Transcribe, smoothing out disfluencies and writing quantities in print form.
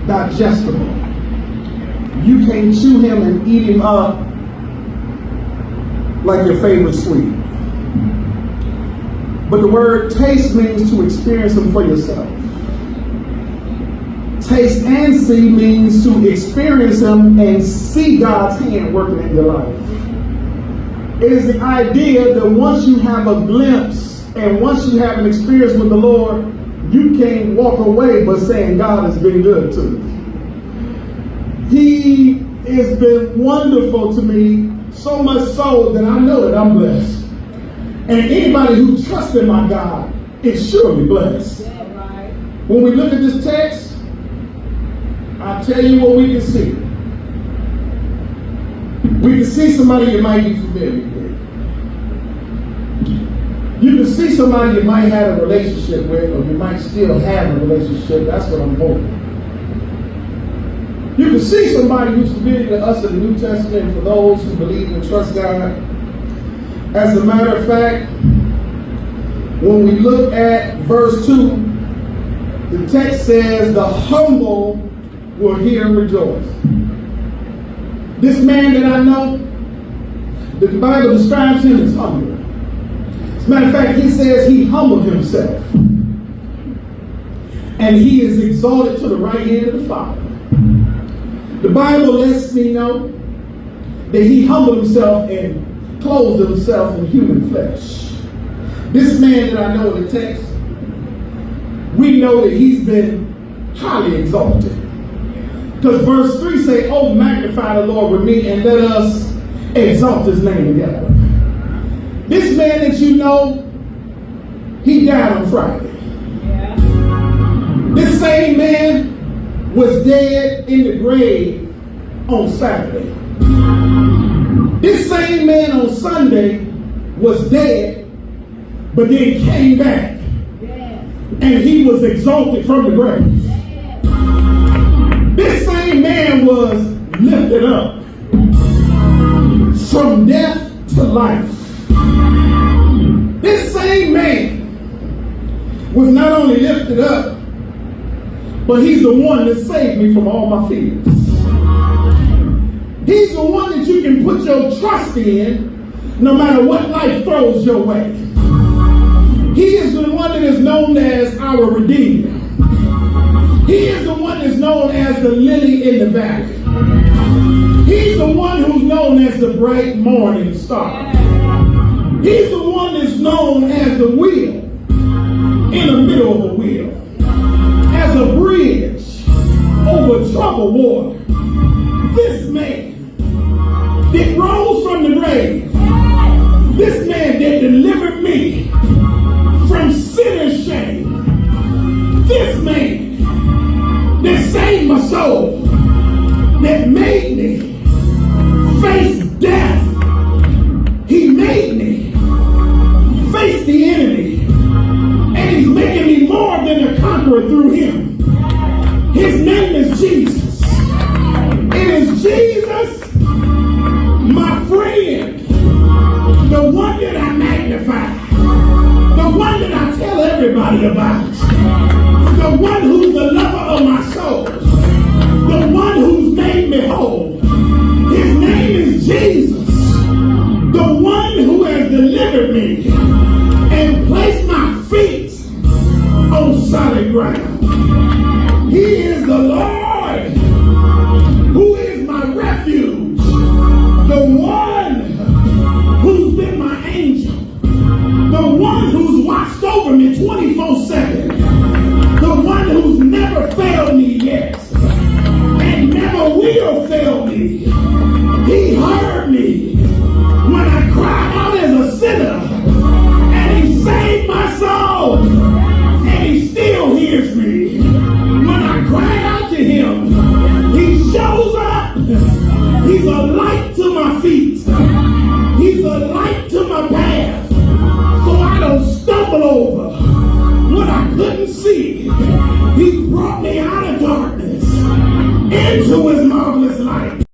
digestible. You can't chew him and eat him up like your favorite sweet. But the word taste means to experience them for yourself. Taste and see means to experience them and see God's hand working in your life. It is the idea that once you have a glimpse and once you have an experience with the Lord, you can't walk away but saying God has been good to me. He has been wonderful to me, so much so that I know that I'm blessed. And anybody who trusts in my God is surely blessed. When we look at this text, I'll tell you what we can see. We can see somebody you might be familiar with. You can see somebody you might have a relationship with, or you might still have a relationship. That's what I'm hoping. You can see somebody who's familiar to us in the New Testament for those who believe and trust God. As a matter of fact, when we look at verse 2, the text says, the humble will hear and rejoice. This man that I know, the Bible describes him as humble. As a matter of fact, he says he humbled himself. And he is exalted to the right hand of the Father. The Bible lets me know that he humbled himself and clothed himself in human flesh. This man that I know in the text, we know that he's been highly exalted. Because verse 3 say, oh, magnify the Lord with me and let us exalt his name together. This man that you know, he died on Friday. Yeah. This same man was dead in the grave on Saturday. This same man on Sunday was dead, but then came back. Yeah. And he was exalted from the grave. This same man was lifted up from death to life. This same man was not only lifted up, but he's the one that saved me from all my fears. He's the one that you can put your trust in no matter what life throws your way. He is the one that is known as our Redeemer. He is the one that's known as the lily in the valley. He's the one who's known as the bright morning star. He's the one that's known as the wheel in the middle of a wheel. As a bridge over troubled water. This man that rose from the grave. This man that delivered me from sin and shame. This man that saved my soul, that made me face death. He made me face the enemy, and he's making me more than a conqueror through him. His name is Jesus. It is Jesus, my friend, the one that I magnify, the one that I tell everybody about, the one who's the lover of my soul, the one who's made me whole. His name is Jesus, the one who has delivered me and placed my feet on solid ground. He is the Lord who is my refuge, the one who's been my angel, the one who's watched over me 24/7.